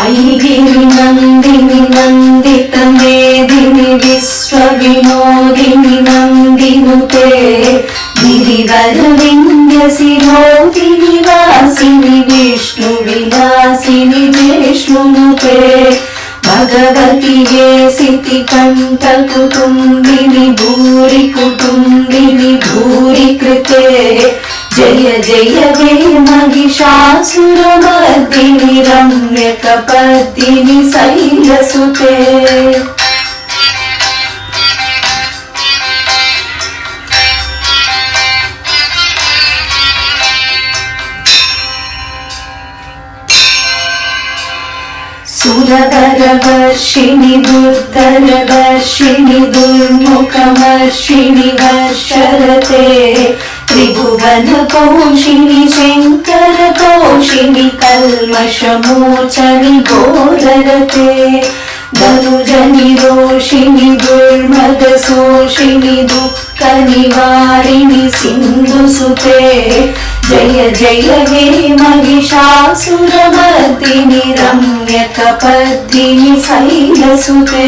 ऐगिरि नन्दिनि नन्दित मेदिनि विश्वविनोदिनि नन्दिनुते गिरिवर विन्ध्यसिरोधिनि वासिनि विष्णुविलासिनि जिष्णुनुते भगवतिये सितिकण्ठ कुटुम्बिनि भूरि कुटुम्बिनि भूरि कृते जय जय हे महिषासुरमर्दिनि रम्यकपर्दिनि शैलसुते सुरवरवर्षिणि दुर्धरवर्षिणि दुर्मुखवर्षिणि वर्षरते त्रिभुवनपोषिणि शङ्करतोषिणि कल्मषमोचनि घोररते धनुजनिरोषिणि दुर्मदशोषिणि दुःखनिवारिणि सिन्धुसुते जय जय हे महिषासुरमर्दिनि रम्यकपर्दिनि शैलसुते।